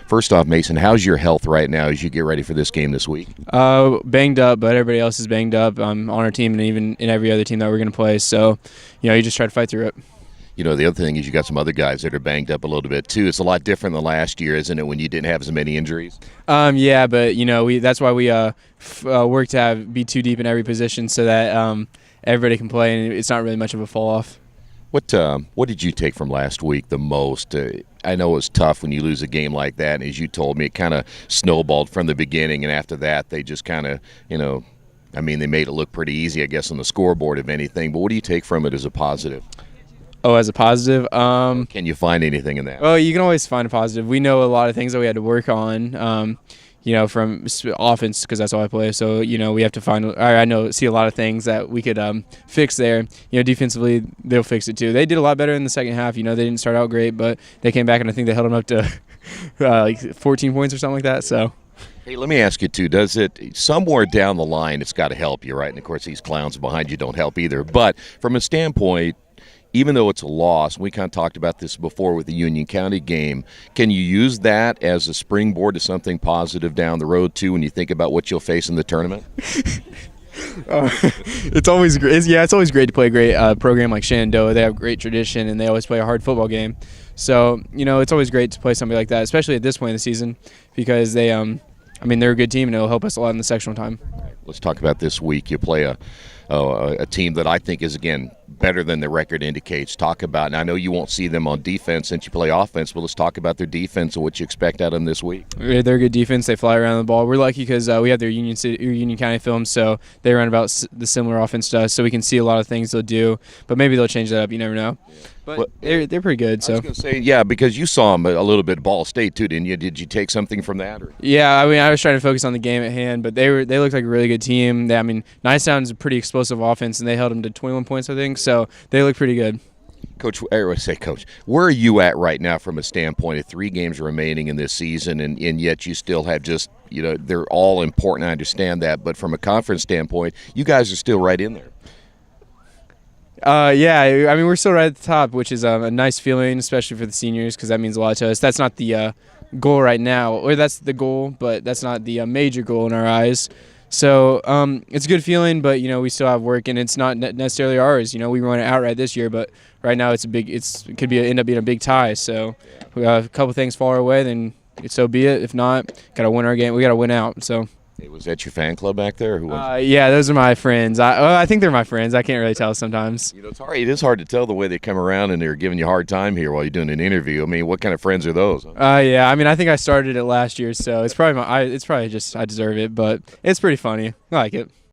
First off, Mason, how's your health right now as you get ready for this game this week? Banged up, but everybody else is banged up on our team and even in every other team that we're going to play. So, you just try to fight through it. The other thing is you got some other guys that are banged up a little bit too. It's a lot different than last year, isn't it, when you didn't have as many injuries? Yeah, but that's why we work to be too deep in every position so that everybody can play and it's not really much of a fall off. What did you take from last week the most? I know it was tough when you lose a game like that, and as you told me, it kind of snowballed from the beginning, and after that they just kind of, they made it look pretty easy, I guess, on the scoreboard, if anything. But what do you take from it as a positive? Oh, as a positive? Can you find anything in that? Well, you can always find a positive. We know a lot of things that we had to work on, from offense, because that's all I play. So, we have to see a lot of things that we could fix there. Defensively, they'll fix it too. They did a lot better in the second half. They didn't start out great, but they came back, and I think they held them up to like 14 points or something like that. So. Hey, let me ask you, too, does it somewhere down the line, it's got to help you, right? And, of course, these clowns behind you don't help either. But from a standpoint, even though it's a loss, we kind of talked about this before with the Union County game, can you use that as a springboard to something positive down the road, too, when you think about what you'll face in the tournament? It's always great. It's always great to play a great program like Shenandoah. They have great tradition, and they always play a hard football game. So, it's always great to play somebody like that, especially at this point in the season, because they're a good team, and it'll help us a lot in the sectional time. Let's talk about this week. You play a team that I think is, again, better than the record indicates. Talk about, and I know you won't see them on defense since you play offense, but let's talk about their defense and what you expect out of them this week. They're a good defense. They fly around the ball. We're lucky because we have their Union County film, so they run about the similar offense to us, so we can see a lot of things they'll do, but maybe they'll change that up. You never know. Yeah. But they're pretty good. So. I was going to say, yeah, because you saw them a little bit at Ball State too, didn't you? Did you take something from that? Or? Yeah, I was trying to focus on the game at hand, but they looked like a really good team. Nicetown's a pretty explosive offense, and they held them to 21 points, I think, so they look pretty good. Coach, where are you at right now from a standpoint of 3 games remaining in this season, and yet you still have just, they're all important, I understand that, but from a conference standpoint, you guys are still right in there. Yeah, we're still right at the top, which is a nice feeling, especially for the seniors, because that means a lot to us. That's not the goal right now, or that's the goal, but that's not the major goal in our eyes. So it's a good feeling, but we still have work, and it's not necessarily ours. We won it outright this year, but right now it could end up being a big tie. So we got a couple things fall our way, then so be it. If not, gotta win our game. We gotta win out. So. Hey, was that your fan club back there? Or who was it? Yeah, those are my friends. I think they're my friends. I can't really tell sometimes. It is hard to tell the way they come around and they're giving you a hard time here while you're doing an interview. What kind of friends are those? Yeah, I think I started it last year, so it's probably just I deserve it, but it's pretty funny. I like it.